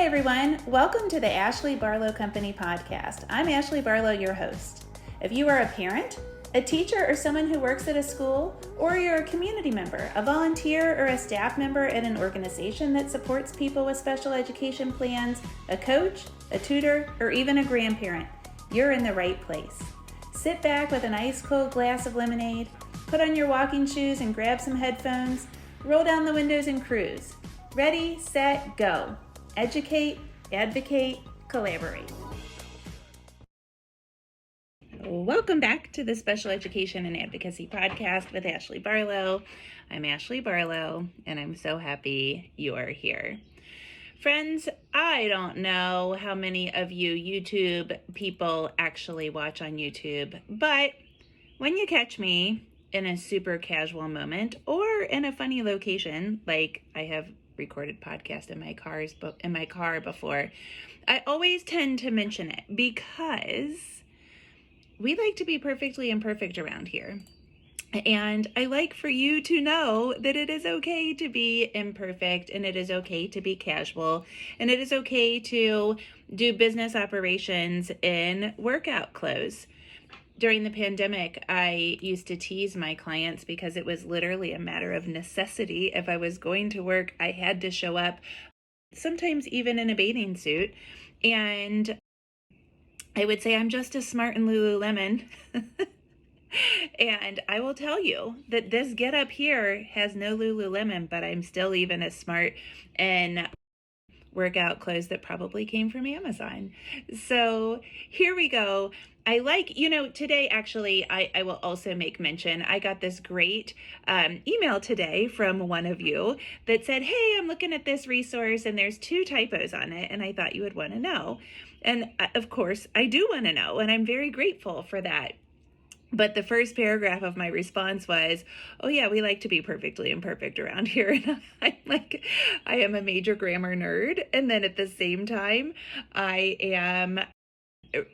Hi everyone, welcome to the Ashley Barlow Company podcast. I'm Ashley Barlow, your host. If you are a parent, a teacher, or someone who works at a school, or you're a community member, a volunteer, or a staff member at an organization that supports people with special education plans, a coach, a tutor, or even a grandparent, you're in the right place. Sit back with an ice cold glass of lemonade, put on your walking shoes and grab some headphones, roll down the windows and cruise. Ready, set, go. Educate, advocate, collaborate. Welcome back to the Special Education and Advocacy Podcast with Ashley Barlow. I'm Ashley Barlow, and I'm so happy you are here. Friends, I don't know how many of you YouTube people actually watch on YouTube, but when you catch me in a super casual moment or in a funny location, like I have recorded podcast in my car before, I always tend to mention it because we like to be perfectly imperfect around here. And I like for you to know that it is okay to be imperfect, and it is okay to be casual, and it is okay to do business operations in workout clothes. During the pandemic, I used to tease my clients because it was literally a matter of necessity. If I was going to work, I had to show up, sometimes even in a bathing suit. And I would say I'm just as smart in Lululemon. And I will tell you that this get up here has no Lululemon, but I'm still even as smart in workout clothes that probably came from Amazon. So here we go. I like, today actually, I will also make mention, I got this great email today from one of you that said, hey, I'm looking at this resource and there's 2 typos on it, and I thought you would want to know. And of course, I do want to know, and I'm very grateful for that. But the first paragraph of my response was, oh yeah, we like to be perfectly imperfect around here. And I'm like, I am a major grammar nerd. And then at the same time, I am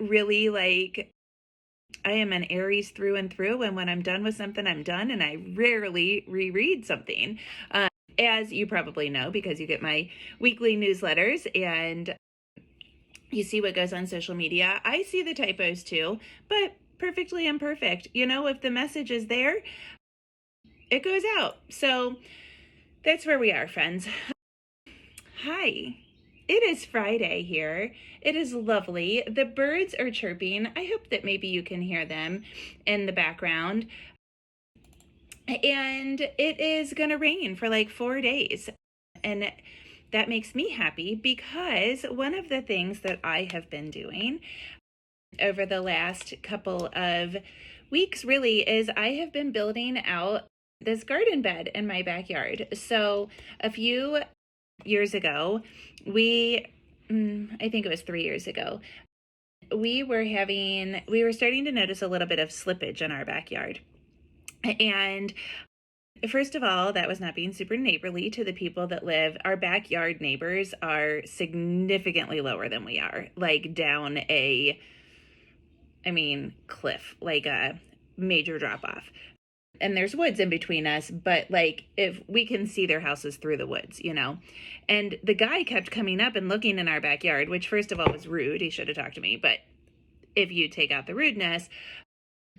really I am an Aries through and through. And when I'm done with something, I'm done. And I rarely reread something. As you probably know, because you get my weekly newsletters and you see what goes on social media. I see the typos too, but perfectly imperfect. If the message is there, it goes out. So that's where we are, friends. Hi. It is Friday here. It is lovely. The birds are chirping. I hope that maybe you can hear them in the background. And it is going to rain for like 4 days. And that makes me happy because one of the things that I have been doing over the last couple of weeks really is I have been building out this garden bed in my backyard. So a few years ago, I think it was 3 years ago, we were starting to notice a little bit of slippage in our backyard. And first of all, that was not being super neighborly to the people that live. Our backyard neighbors are significantly lower than we are, like down cliff, like a major drop off. And there's woods in between us, but if we can see their houses through the woods, And the guy kept coming up and looking in our backyard, which first of all was rude. He should have talked to me. But if you take out the rudeness,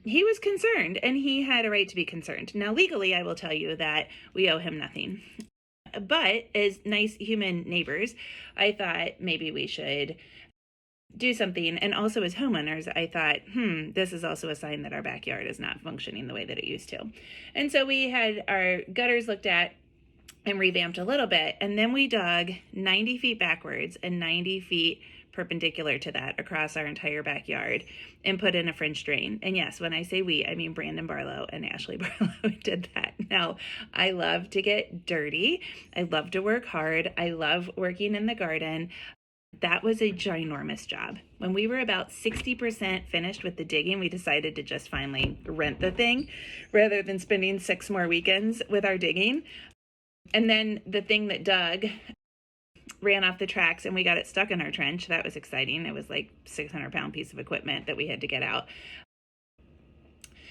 he was concerned, and he had a right to be concerned. Now, legally, I will tell you that we owe him nothing. But as nice human neighbors, I thought maybe we should do something. And also as homeowners, I thought, this is also a sign that our backyard is not functioning the way that it used to. And so we had our gutters looked at and revamped a little bit. And then we dug 90 feet backwards and 90 feet perpendicular to that across our entire backyard and put in a French drain. And yes, when I say we, I mean Brandon Barlow and Ashley Barlow did that. Now, I love to get dirty. I love to work hard. I love working in the garden. That was a ginormous job. When we were about 60% finished with the digging, we decided to just finally rent the thing rather than spending 6 more weekends with our digging. And then the thing that dug ran off the tracks and we got it stuck in our trench. That was exciting. It was like 600-pound piece of equipment that we had to get out.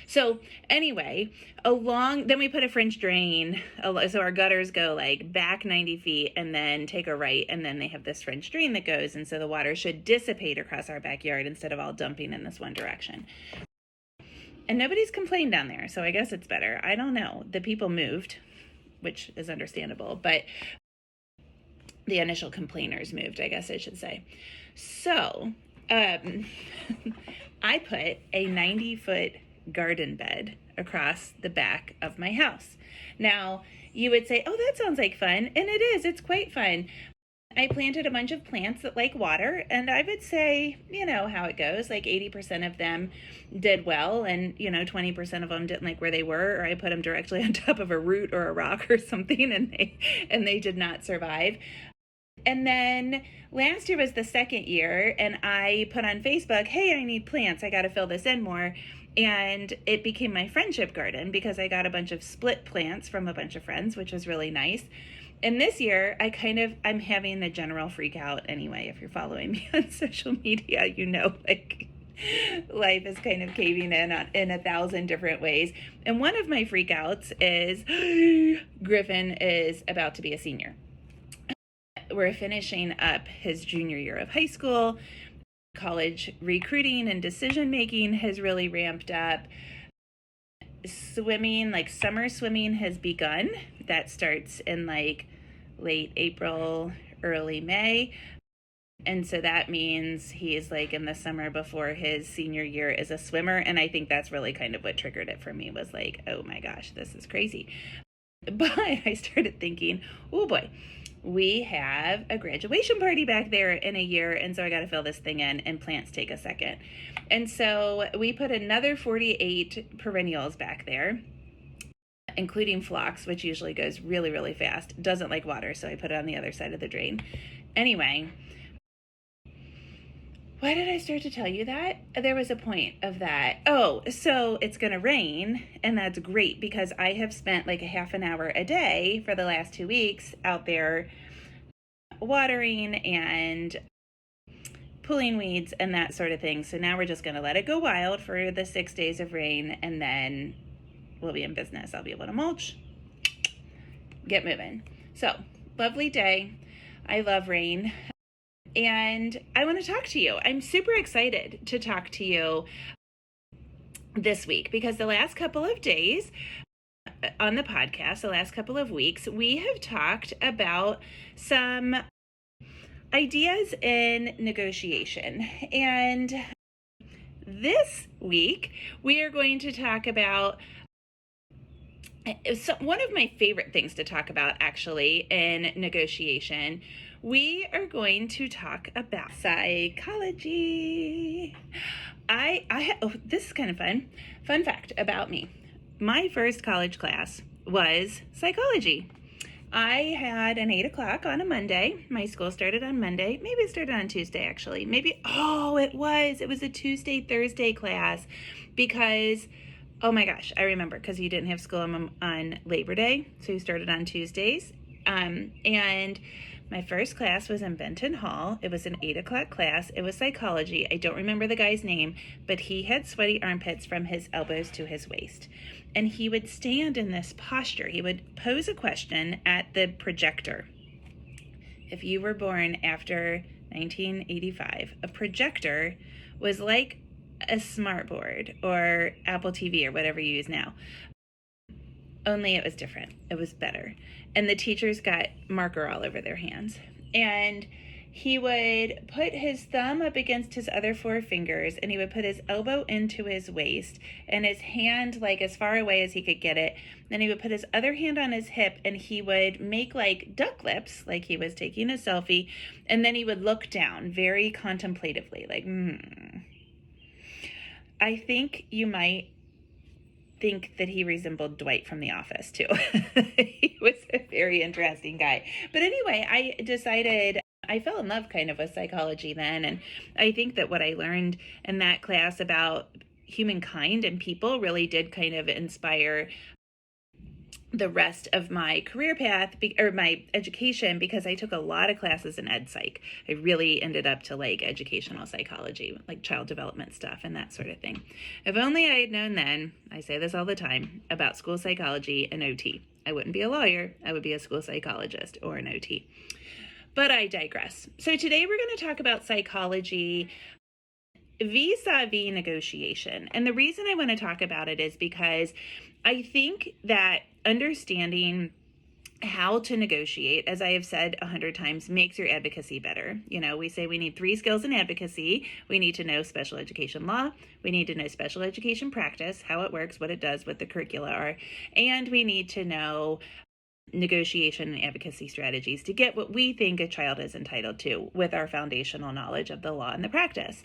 So anyway, then we put a French drain. So our gutters go like back 90 feet and then take a right. And then they have this French drain that goes. And so the water should dissipate across our backyard instead of all dumping in this one direction. And nobody's complained down there. So I guess it's better. I don't know. The people moved, which is understandable. But the initial complainers moved, I guess I should say. So I put a 90-foot garden bed across the back of my house. Now, you would say, oh, that sounds like fun. And it is. It's quite fun. I planted a bunch of plants that like water, and I would say, you know how it goes, like 80% of them did well, and 20% of them didn't like where they were, or I put them directly on top of a root or a rock or something, and they did not survive. And then last year was the second year, and I put on Facebook, hey, I need plants. I got to fill this in more. And it became my friendship garden because I got a bunch of split plants from a bunch of friends, which was really nice. And this year, I'm having the general freak out anyway. If you're following me on social media, like life is kind of caving in 1,000 different ways. And one of my freakouts is Griffin is about to be a senior. We're finishing up his junior year of high school. College recruiting and decision making has really ramped up. Swimming, like summer swimming, has begun. That starts in like late April, early May. And so that means he's like in the summer before his senior year as a swimmer. And I think that's really kind of what triggered it for me, was like, oh my gosh, this is crazy. But I started thinking, oh boy, we have a graduation party back there in a year, and so I got to fill this thing in, and plants take a second. And so we put another 48 perennials back there, including phlox, which usually goes really, really fast. Doesn't like water, so I put it on the other side of the drain. Anyway, why did I start to tell you that? There was a point of that. Oh, so it's going to rain, and that's great because I have spent like a half an hour a day for the last 2 weeks out there watering and pulling weeds and that sort of thing. So now we're just going to let it go wild for the 6 days of rain, and then we'll be in business. I'll be able to mulch, get moving. So, lovely day. I love rain. And I want to talk to you. I'm super excited to talk to you this week because the last couple of days on the podcast, the last couple of weeks, we have talked about some ideas in negotiation. And this week, we are going to talk about one of my favorite things to talk about, actually, in negotiation. We are going to talk about psychology. This is kind of fun. Fun fact about me. My first college class was psychology. I had an 8 o'clock on a Monday. My school started on Monday. Maybe it started on Tuesday, actually. It was a Tuesday, Thursday class because, oh my gosh, I remember because you didn't have school on Labor Day. So you started on Tuesdays. And my first class was in Benton Hall. It was an 8 o'clock class. It was psychology. I don't remember the guy's name, but he had sweaty armpits from his elbows to his waist. And he would stand in this posture. He would pose a question at the projector. If you were born after 1985, a projector was like a smartboard or Apple TV or whatever you use now. Only it was different. It was better. And the teachers got marker all over their hands. And he would put his thumb up against his other 4 fingers, and he would put his elbow into his waist and his hand like as far away as he could get it. Then he would put his other hand on his hip, and he would make like duck lips, like he was taking a selfie. And then he would look down very contemplatively, like, I think you might think that he resembled Dwight from The Office too. He was a very interesting guy. But anyway, I fell in love kind of with psychology then. And I think that what I learned in that class about humankind and people really did kind of inspire the rest of my career path or my education, because I took a lot of classes in ed psych. I really ended up to like educational psychology, like child development stuff and that sort of thing. If only I had known then, I say this all the time, about school psychology and OT. I wouldn't be a lawyer, I would be a school psychologist or an OT. But I digress. So today we're going to talk about psychology vis-a-vis negotiation. And the reason I want to talk about it is because I think that understanding how to negotiate, as I have said 100 times, makes your advocacy better. You know, we say we need 3 skills in advocacy. We need to know special education law. We need to know special education practice, how it works, what it does, what the curricula are. And we need to know negotiation and advocacy strategies to get what we think a child is entitled to with our foundational knowledge of the law and the practice.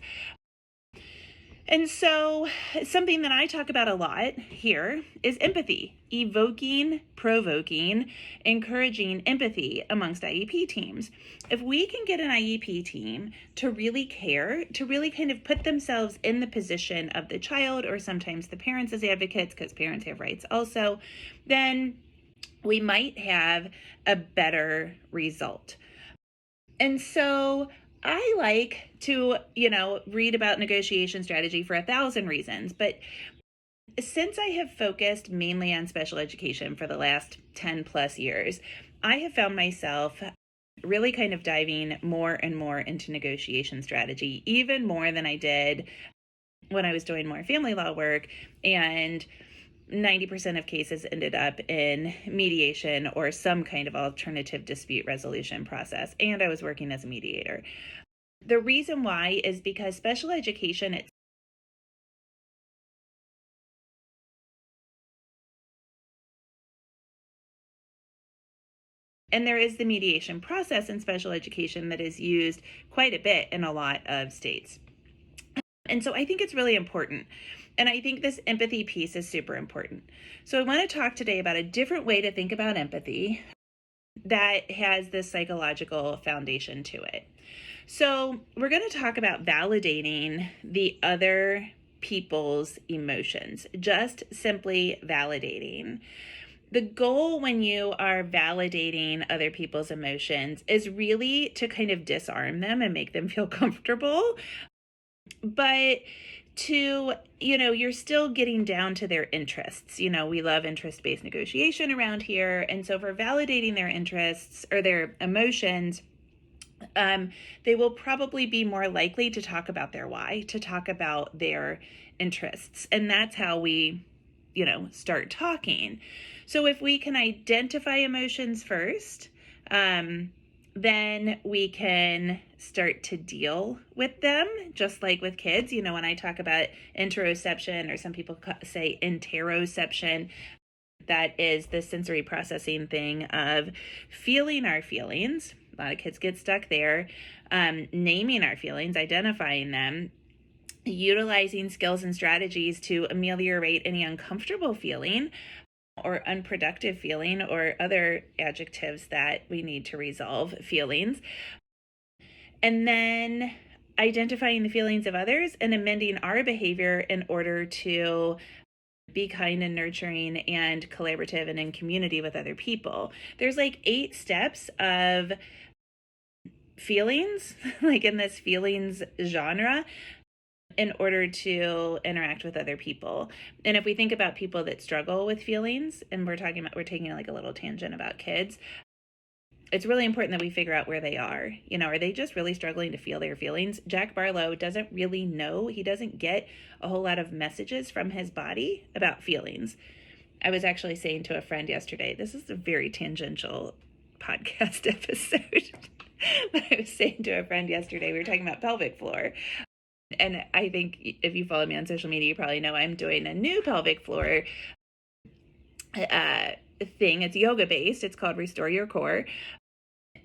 And so something that I talk about a lot here is empathy, evoking, provoking, encouraging empathy amongst IEP teams. If we can get an IEP team to really care, to really kind of put themselves in the position of the child, or sometimes the parents as advocates, because parents have rights also, then we might have a better result. And so I like to, read about negotiation strategy for 1,000 reasons, but since I have focused mainly on special education for the last 10 plus years, I have found myself really kind of diving more and more into negotiation strategy, even more than I did when I was doing more family law work, and 90% of cases ended up in mediation or some kind of alternative dispute resolution process, and I was working as a mediator. The reason why is because special education, and there is the mediation process in special education that is used quite a bit in a lot of states. And so I think it's really important. And I think this empathy piece is super important. So I want to talk today about a different way to think about empathy that has this psychological foundation to it. So we're going to talk about validating the other people's emotions, just simply validating. The goal when you are validating other people's emotions is really to kind of disarm them and make them feel comfortable. But you're still getting down to their interests. We love interest-based negotiation around here. And so for validating their interests or their emotions, they will probably be more likely to talk about their why, to talk about their interests. And that's how we, start talking. So if we can identify emotions first, then we can start to deal with them, just like with kids. When I talk about interoception, or some people say interoception, that is the sensory processing thing of feeling our feelings. A lot of kids get stuck there. Naming our feelings, identifying them, utilizing skills and strategies to ameliorate any uncomfortable feeling or unproductive feeling or other adjectives that we need to resolve feelings. And then identifying the feelings of others and amending our behavior in order to be kind and nurturing and collaborative and in community with other people. There's like 8 steps of feelings, like in this feelings genre, in order to interact with other people. And if we think about people that struggle with feelings, and we're taking like a little tangent about kids, it's really important that we figure out where they are. Are they just really struggling to feel their feelings? Jack Barlow doesn't really know. He doesn't get a whole lot of messages from his body about feelings. I was actually saying to a friend yesterday, this is a very tangential podcast episode, but I was saying to a friend yesterday, we were talking about pelvic floor. And I think if you follow me on social media, you probably know I'm doing a new pelvic floor thing. It's yoga based. It's called Restore Your Core.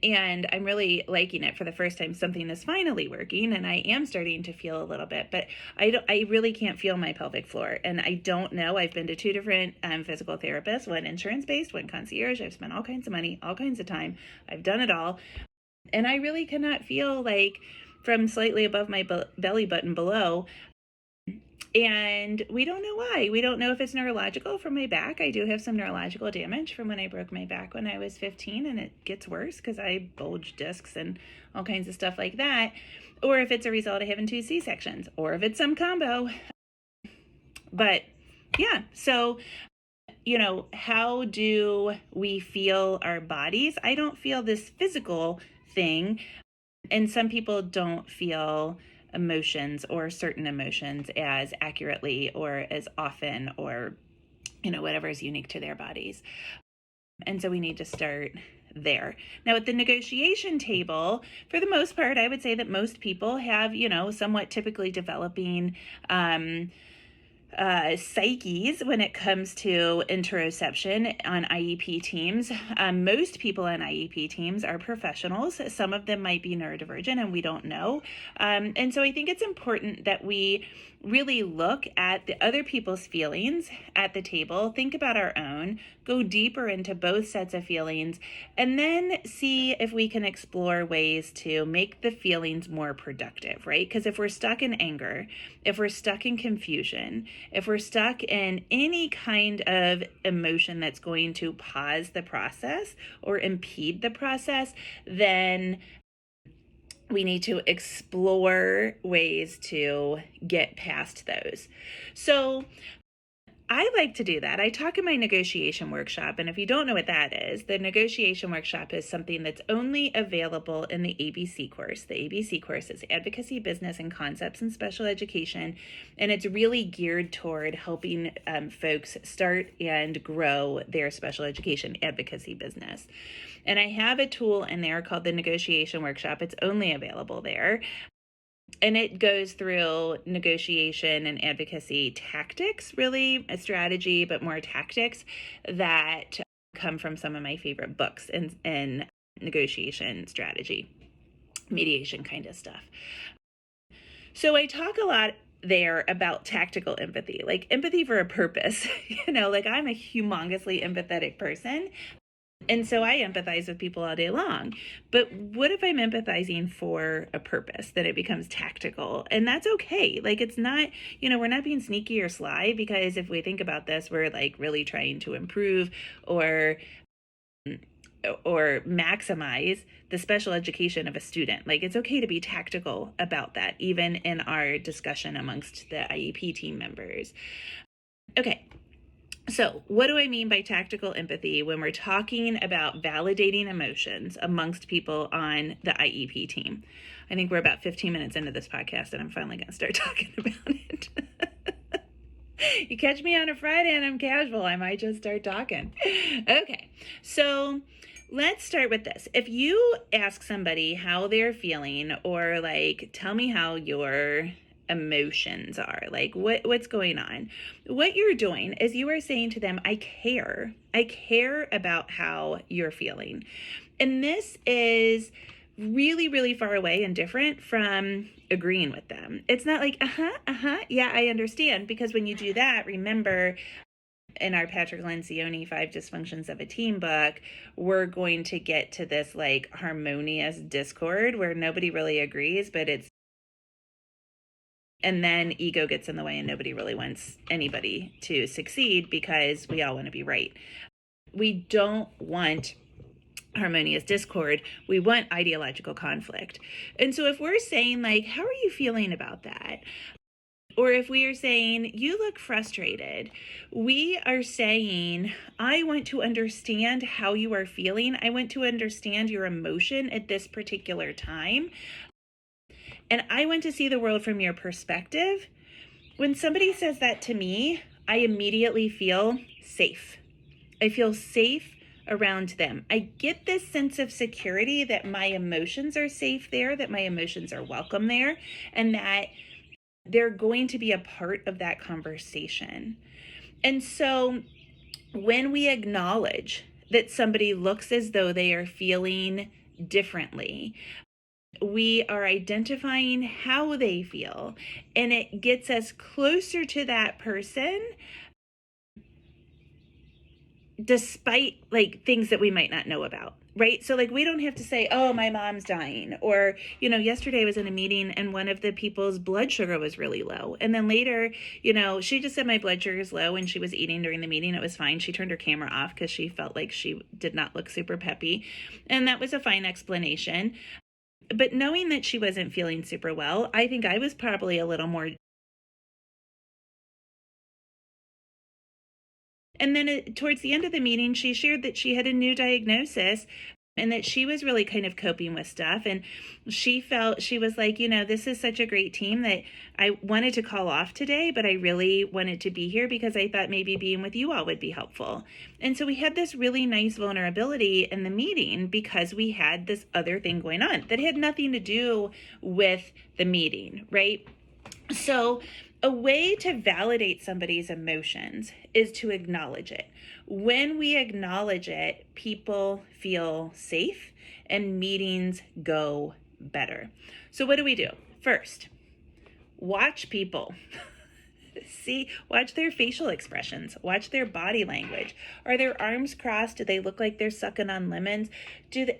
And I'm really liking it. For the first time, something is finally working, and I am starting to feel a little bit, but I really can't feel my pelvic floor. And I don't know. I've been to 2 different physical therapists, one insurance-based, one concierge. I've spent all kinds of money, all kinds of time. I've done it all. And I really cannot feel, like, from slightly above my belly button below, And we don't know why. We don't know if it's neurological from my back. I do have some neurological damage from when I broke my back when I was 15, and it gets worse because I bulge discs and all kinds of stuff like that. Or if it's a result of having 2 C-sections, or if it's some combo. But yeah, so how do we feel our bodies? I don't feel this physical thing, and some people don't feel emotions or certain emotions as accurately or as often, or whatever is unique to their bodies. And so we need to start there. Now, at the negotiation table, for the most part, I would say that most people have somewhat typically developing psyches when it comes to interoception on IEP teams. Most people on IEP teams are professionals. Some of them might be neurodivergent and we don't know. And so I think it's important that we really look at the other people's feelings at the table, think about our own, go deeper into both sets of feelings, and then see if we can explore ways to make the feelings more productive, right? Because if we're stuck in anger, if we're stuck in confusion, if we're stuck in any kind of emotion that's going to pause the process or impede the process, then we need to explore ways to get past those. So I like to do that. I talk in my negotiation workshop, and if you don't know what that is, the negotiation workshop is something that's only available in the ABC course. The ABC course is Advocacy, Business, and Concepts in Special Education, and it's really geared toward helping folks start and grow their special education advocacy business. And I have a tool in there called the negotiation workshop. It's only available there. And it goes through negotiation and advocacy tactics, really a strategy, but more tactics that come from some of my favorite books in negotiation strategy, mediation kind of stuff. So I talk a lot there about tactical empathy, like empathy for a purpose. Like I'm a humongously empathetic person. And so I empathize with people all day long. But what if I'm empathizing for a purpose, that it becomes tactical? And that's okay. Like it's not, we're not being sneaky or sly, because if we think about this, we're like really trying to improve or maximize the special education of a student. Like it's okay to be tactical about that, even in our discussion amongst the IEP team members. Okay. So what do I mean by tactical empathy when we're talking about validating emotions amongst people on the IEP team? I think we're about 15 minutes into this podcast and I'm finally going to start talking about it. You catch me on a Friday and I'm casual, I might just start talking. Okay, so let's start with this. If you ask somebody how they're feeling, or like, tell me how your emotions are, like what's going on, what you're doing is you are saying to them, I care about how you're feeling. And this is really, really far away and different from agreeing with them. It's not like, yeah, I understand. Because when you do that, remember, in our Patrick Lencioni 5 Dysfunctions of a Team book, we're going to get to this like harmonious discord where nobody really agrees, but and then ego gets in the way and nobody really wants anybody to succeed because we all want to be right. We don't want harmonious discord. We want ideological conflict. And so if we're saying like, how are you feeling about that? Or if we are saying, you look frustrated, we are saying, I want to understand how you are feeling. I want to understand your emotion at this particular time. And I want to see the world from your perspective. When somebody says that to me, I immediately feel safe. I feel safe around them. I get this sense of security that my emotions are safe there, that my emotions are welcome there, and that they're going to be a part of that conversation. And so when we acknowledge that somebody looks as though they are feeling differently, we are identifying how they feel, and it gets us closer to that person despite like things that we might not know about, right? So like, we don't have to say, oh, my mom's dying. Or, yesterday I was in a meeting and one of the people's blood sugar was really low. And then later, she just said my blood sugar is low and she was eating during the meeting. It was fine. She turned her camera off because she felt like she did not look super peppy. And that was a fine explanation. But knowing that she wasn't feeling super well, I think I was probably a little more. And then towards the end of the meeting, she shared that she had a new diagnosis and that she was really kind of coping with stuff. And she was like, this is such a great team that I wanted to call off today, but I really wanted to be here because I thought maybe being with you all would be helpful. And so we had this really nice vulnerability in the meeting because we had this other thing going on that had nothing to do with the meeting, right? So a way to validate somebody's emotions is to acknowledge it. When we acknowledge it, people feel safe and meetings go better. So what do we do? First, watch people. Watch their facial expressions, watch their body language. Are their arms crossed? Do they look like they're sucking on lemons?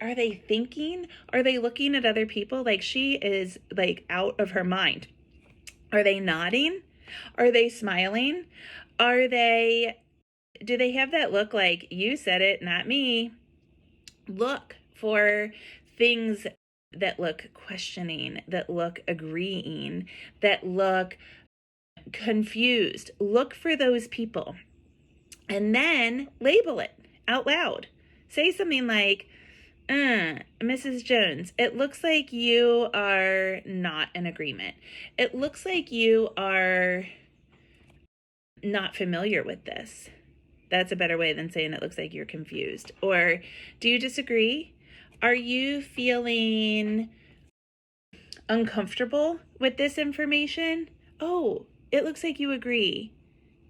Are they thinking? Are they looking at other people like she is like out of her mind? Are they nodding? Are they smiling? Do they have that look like, you said it, not me? Look for things that look questioning, that look agreeing, that look confused. Look for those people. And then label it out loud. Say something like, Mrs. Jones, it looks like you are not in agreement. It looks like you are not familiar with this. That's a better way than saying it looks like you're confused. Or, do you disagree? Are you feeling uncomfortable with this information? Oh, it looks like you agree.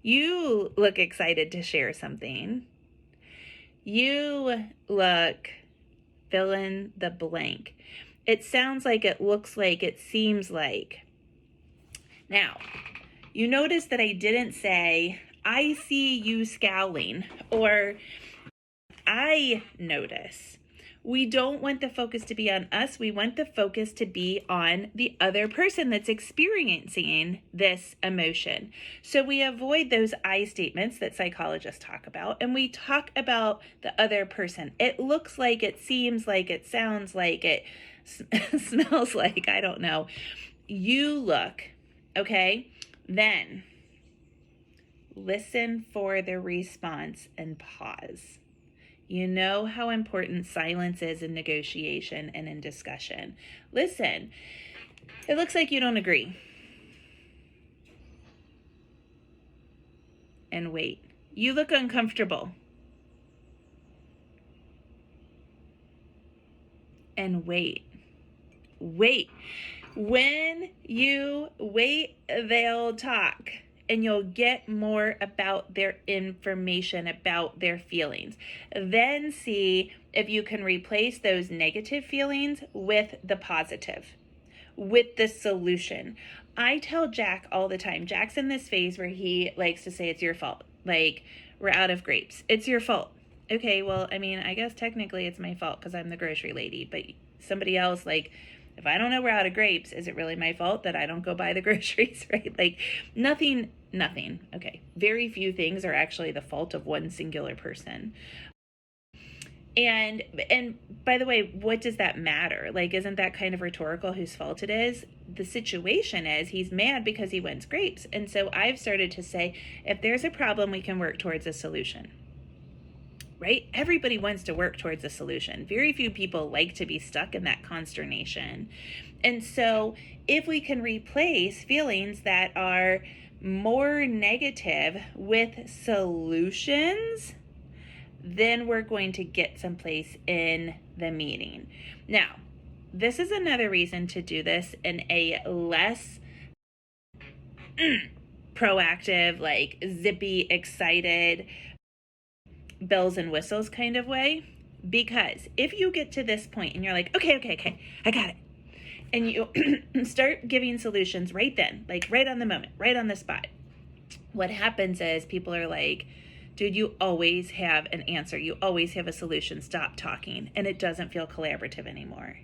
You look excited to share something. You look, fill in the blank. It sounds like, it looks like, it seems like. Now, you notice that I didn't say, I see you scowling, or I notice. We don't want the focus to be on us. We want the focus to be on the other person that's experiencing this emotion. So we avoid those I statements that psychologists talk about, and we talk about the other person. It looks like, it seems like, it sounds like, it smells like, I don't know. You look, okay? Then listen for the response and pause. You know how important silence is in negotiation and in discussion. Listen, it looks like you don't agree. And wait. You look uncomfortable. And wait. Wait. When you wait, they'll talk. And you'll get more about their information, about their feelings. Then see if you can replace those negative feelings with the positive, with the solution. I tell Jack all the time, Jack's in this phase where he likes to say it's your fault. Like, we're out of grapes. It's your fault. Okay, well, I mean, I guess technically it's my fault because I'm the grocery lady. But somebody else, like, if I don't know we're out of grapes, is it really my fault that I don't go buy the groceries, right? Like, nothing. Okay. Very few things are actually the fault of one singular person. And by the way, what does that matter? Like, isn't that kind of rhetorical whose fault it is? The situation is he's mad because he wants grapes. And so I've started to say, if there's a problem, we can work towards a solution. Right? Everybody wants to work towards a solution. Very few people like to be stuck in that consternation. And so if we can replace feelings that are more negative with solutions, then we're going to get someplace in the meeting. Now, this is another reason to do this in a less proactive, like zippy, excited, bells and whistles kind of way. Because if you get to this point and you're like, okay, I got it. And you start giving solutions right then, like right on the moment, right on the spot. What happens is people are like, dude, you always have an answer. You always have a solution. Stop talking. And it doesn't feel collaborative anymore.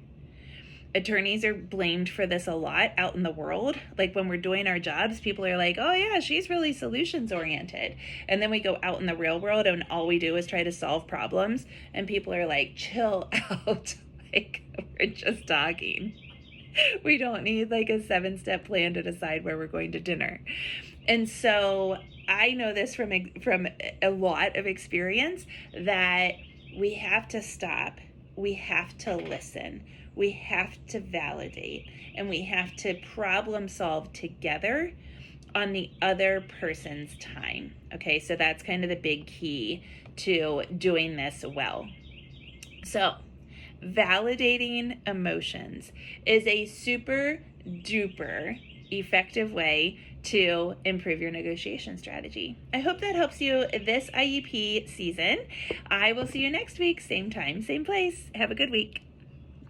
Attorneys are blamed for this a lot out in the world. Like when we're doing our jobs, people are like, oh yeah, she's really solutions oriented. And then we go out in the real world and all we do is try to solve problems. And people are like, chill out. Like, we're just talking. We don't need like a 7-step plan to decide where we're going to dinner. And so I know this from a lot of experience that we have to stop. We have to listen. We have to validate, and we have to problem solve together on the other person's time. Okay, so that's kind of the big key to doing this well. So, validating emotions is a super duper effective way to improve your negotiation strategy. I hope that helps you this IEP season. I will see you next week, same time, same place. Have a good week.